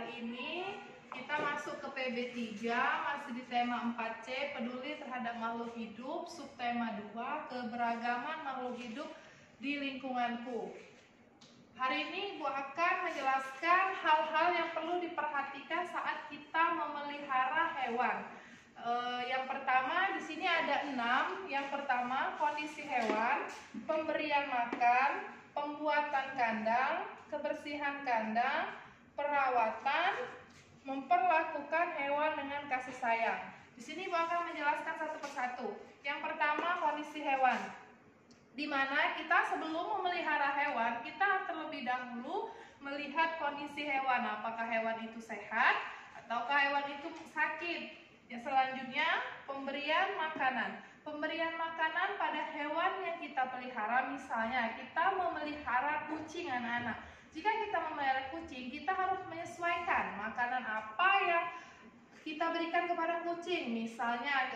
Hari ini kita masuk ke PB 3, masih di tema 4C, peduli terhadap makhluk hidup, subtema 2, keberagaman makhluk hidup di lingkunganku. Hari ini Ibu akan menjelaskan hal-hal yang perlu diperhatikan saat kita memelihara hewan. Yang pertama, di sini ada 6. Yang pertama, kondisi hewan, pemberian makan, pembuatan kandang, kebersihan kandang, perawatan, memperlakukan hewan dengan kasih sayang. Di sini Ibu akan menjelaskan satu persatu. Yang pertama, kondisi hewan, di mana kita sebelum memelihara hewan, kita terlebih dahulu melihat kondisi hewan, apakah hewan itu sehat ataukah hewan itu sakit. Yang selanjutnya, pemberian makanan. Pemberian makanan pada hewan yang kita pelihara, misalnya kita memelihara kucing anak-anak. Jika kita memelihara kucing, kita harus menyesuaikan makanan apa yang kita berikan kepada kucing. Misalnya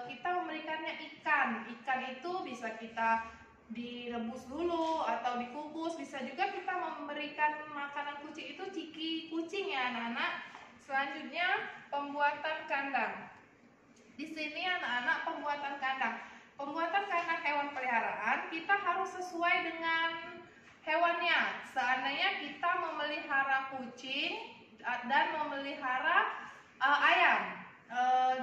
kita memberikannya ikan. Ikan itu bisa kita direbus dulu atau dikukus. Bisa juga kita memberikan makanan kucing itu ciki kucing ya anak-anak. Selanjutnya, pembuatan kandang. Di sini anak-anak, pembuatan kandang. Pembuatan kandang hewan peliharaan kita harus sesuai dengan hewannya. Seandainya kita memelihara kucing dan memelihara ayam,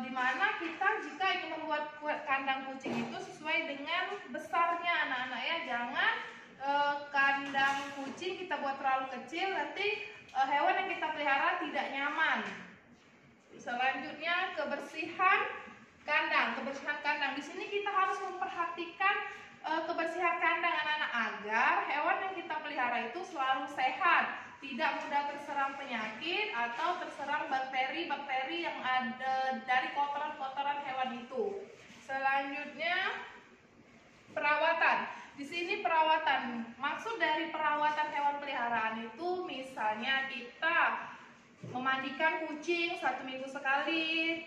di mana kita jika ingin membuat kandang kucing itu sesuai dengan besarnya anak-anak ya. Jangan kandang kucing kita buat terlalu kecil, nanti hewan yang kita pelihara tidak nyaman. Selanjutnya, kebersihan kandang. Kebersihan kandang di sini kita harus memperhatikan kebersihan kandang anak-anak agar hewan yang kita pelihara itu selalu sehat, tidak mudah terserang penyakit atau terserang bakteri-bakteri yang ada dari kotoran-kotoran hewan itu. Selanjutnya, perawatan. Di sini perawatan, maksud dari perawatan hewan peliharaan itu misalnya kita memandikan kucing 1 minggu sekali.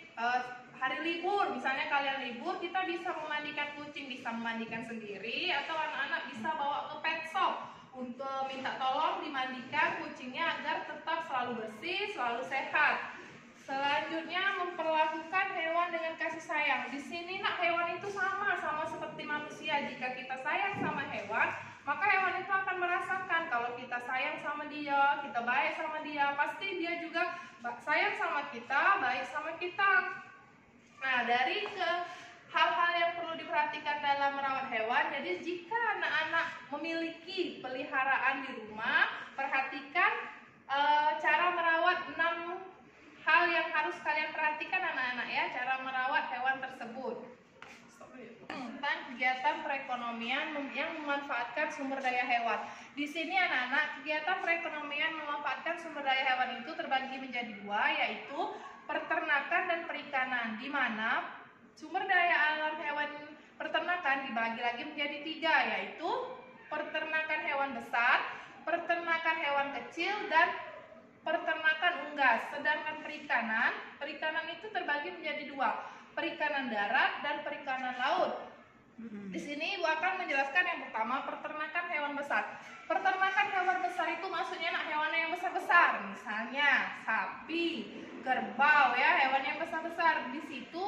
Hari libur, misalnya kalian libur, kita bisa memandikan kucing, bisa memandikan sendiri atau anak-anak bisa bawa ke pet shop untuk minta tolong dimandikan kucingnya agar tetap selalu bersih, selalu sehat. Selanjutnya, memperlakukan hewan dengan kasih sayang. Di sini nak, hewan itu sama seperti manusia. Jika kita sayang sama hewan, maka hewan itu akan merasakan kalau kita sayang sama dia, kita baik sama dia, pasti dia juga sayang sama kita, baik sama kita. Nah, dari hal-hal yang perlu diperhatikan dalam merawat hewan, jadi jika anak-anak memiliki peliharaan di rumah, perhatikan cara merawat 6 hal yang harus kalian perhatikan anak-anak ya, cara merawat hewan tersebut. Tentang kegiatan perekonomian yang memanfaatkan sumber daya hewan. Di sini anak-anak, kegiatan perekonomian memanfaatkan sumber daya hewan itu terbagi menjadi 2, yaitu peternakan dan perikanan, di mana sumber daya alam hewan peternakan dibagi lagi menjadi 3, yaitu peternakan hewan besar, peternakan hewan kecil, dan peternakan unggas. Sedangkan perikanan itu terbagi menjadi 2, perikanan darat dan perikanan laut. Di sini Ibu akan menjelaskan yang pertama, peternakan hewan besar. Peternakan hewan besar itu maksudnya hewan yang besar-besar, misalnya sapi, kerbau ya, hewan yang besar-besar. Di situ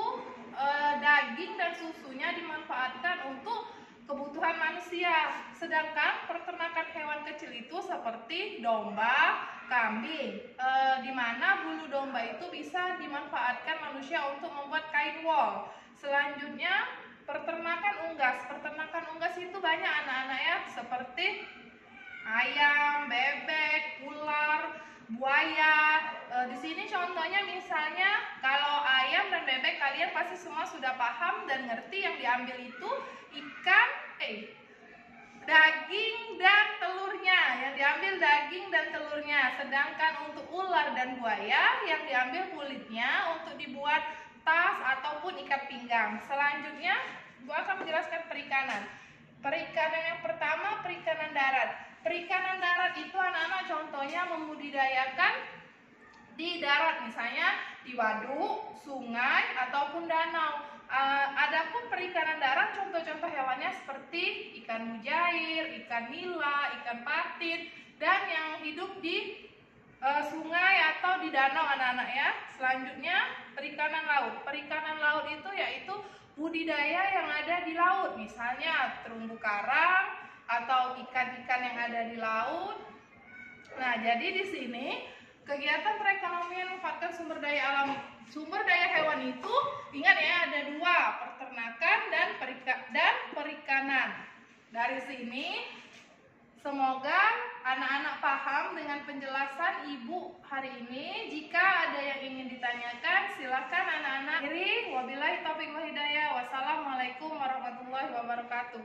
daging dan susunya dimanfaatkan untuk kebutuhan manusia. Sedangkan peternakan hewan kecil itu seperti domba, kambing, di mana bulu domba itu bisa dimanfaatkan manusia untuk membuat kain wol. Selanjutnya, peternakan unggas. Peternakan unggas itu banyak anak-anak ya, seperti ayam, bebek, ular, buaya. Di sini contohnya misalnya kalau ayam dan bebek kalian pasti semua sudah paham dan ngerti yang diambil itu ikan, daging dan telurnya. Yang diambil daging dan telurnya. Sedangkan untuk ular dan buaya yang diambil kulitnya untuk dibuat tas ataupun ikat pinggang. Selanjutnya, gua akan menjelaskan perikanan. Perikanan yang pertama, perikanan darat. Perikanan darat itu anak-anak contohnya membudidayakan di darat, misalnya di waduk, sungai, ataupun danau. Adapun perikanan darat, contoh-contoh hewannya seperti ikan mujair, ikan nila, ikan patin, dan yang hidup di sungai atau di danau anak-anak ya. Selanjutnya perikanan laut. Perikanan laut itu yaitu budidaya yang ada di laut, misalnya terumbu karang atau ikan-ikan yang ada di laut. Nah, jadi di sini kegiatan perekonomian memanfaatkan sumber daya alam, sumber daya hewan itu ingat ya ada dua, peternakan dan perikanan. Dari sini semoga anak-anak paham dengan penjelasan Ibu hari ini. Jika ada yang ingin ditanyakan, silakan anak-anak. Wabillahi taufiq wal hidayah. Wassalamualaikum warahmatullahi wabarakatuh.